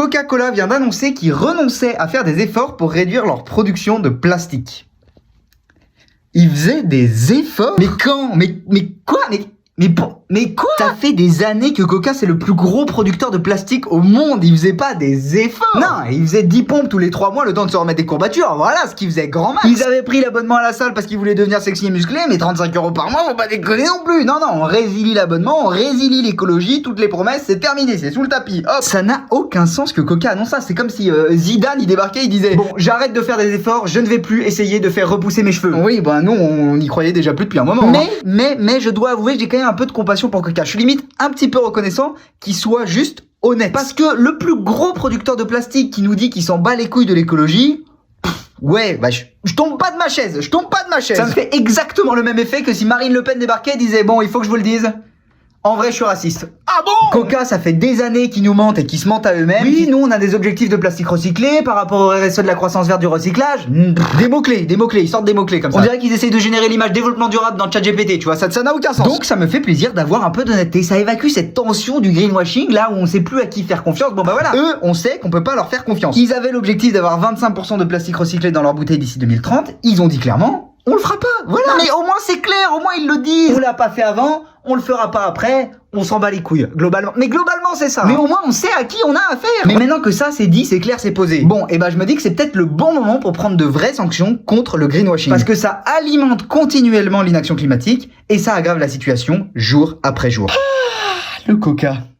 Coca-Cola vient d'annoncer qu'ils renonçaient à faire des efforts pour réduire leur production de plastique. Ils faisaient des efforts? Mais quand? Mais quoi? Mais quoi? Ça fait des années que Coca c'est le plus gros producteur de plastique au monde. Ils faisaient pas des efforts. Non, ils faisaient 10 pompes tous les 3 mois le temps de se remettre des courbatures. Voilà ce qu'ils faisaient grand max. Ils avaient pris l'abonnement à la salle parce qu'ils voulaient devenir sexy et musclés, mais 35 € par mois, faut pas déconner non plus. Non, on résilie l'abonnement, on résilie l'écologie, toutes les promesses, c'est terminé, c'est sous le tapis. Hop. Ça n'a aucun sens que Coca annonce ça. C'est comme si Zidane il débarquait, il disait bon, j'arrête de faire des efforts, je ne vais plus essayer de faire repousser mes cheveux. Oui, bah nous on y croyait déjà plus depuis un moment. Mais je dois avouer, j'ai quand même un peu de compassion pour Coca. Je suis limite un petit peu reconnaissant qu'il soit juste honnête. Parce que le plus gros producteur de plastique qui nous dit qu'il s'en bat les couilles de l'écologie, ouais, bah je tombe pas de ma chaise, Ça me fait exactement le même effet que si Marine Le Pen débarquait et disait bon, il faut que je vous le dise, en vrai je suis raciste. Ah bon? Coca, ça fait des années qu'ils nous mentent et qu'ils se mentent à eux-mêmes. Oui, nous on a des objectifs de plastique recyclé par rapport au RSE de la croissance verte du recyclage. Des mots-clés, ils sortent des mots-clés comme ça. On dirait qu'ils essayent de générer l'image développement durable dans ChatGPT, tu vois, ça n'a aucun sens. Donc ça me fait plaisir d'avoir un peu d'honnêteté, ça évacue cette tension du greenwashing là où on sait plus à qui faire confiance. Bon bah voilà, eux, on sait qu'on peut pas leur faire confiance. Ils avaient l'objectif d'avoir 25% de plastique recyclé dans leurs bouteilles d'ici 2030, ils ont dit clairement, on le fera pas, voilà. Non, mais au moins c'est clair, au moins ils le disent. On l'a pas fait avant, on le fera pas après, on s'en bat les couilles, globalement. Mais globalement c'est ça. Mais au moins on sait à qui on a affaire. Mais maintenant que ça c'est dit, c'est clair, c'est posé. Bon, et ben je me dis que c'est peut-être le bon moment pour prendre de vraies sanctions contre le greenwashing. Parce que ça alimente continuellement l'inaction climatique et ça aggrave la situation jour après jour. Ah, le Coca.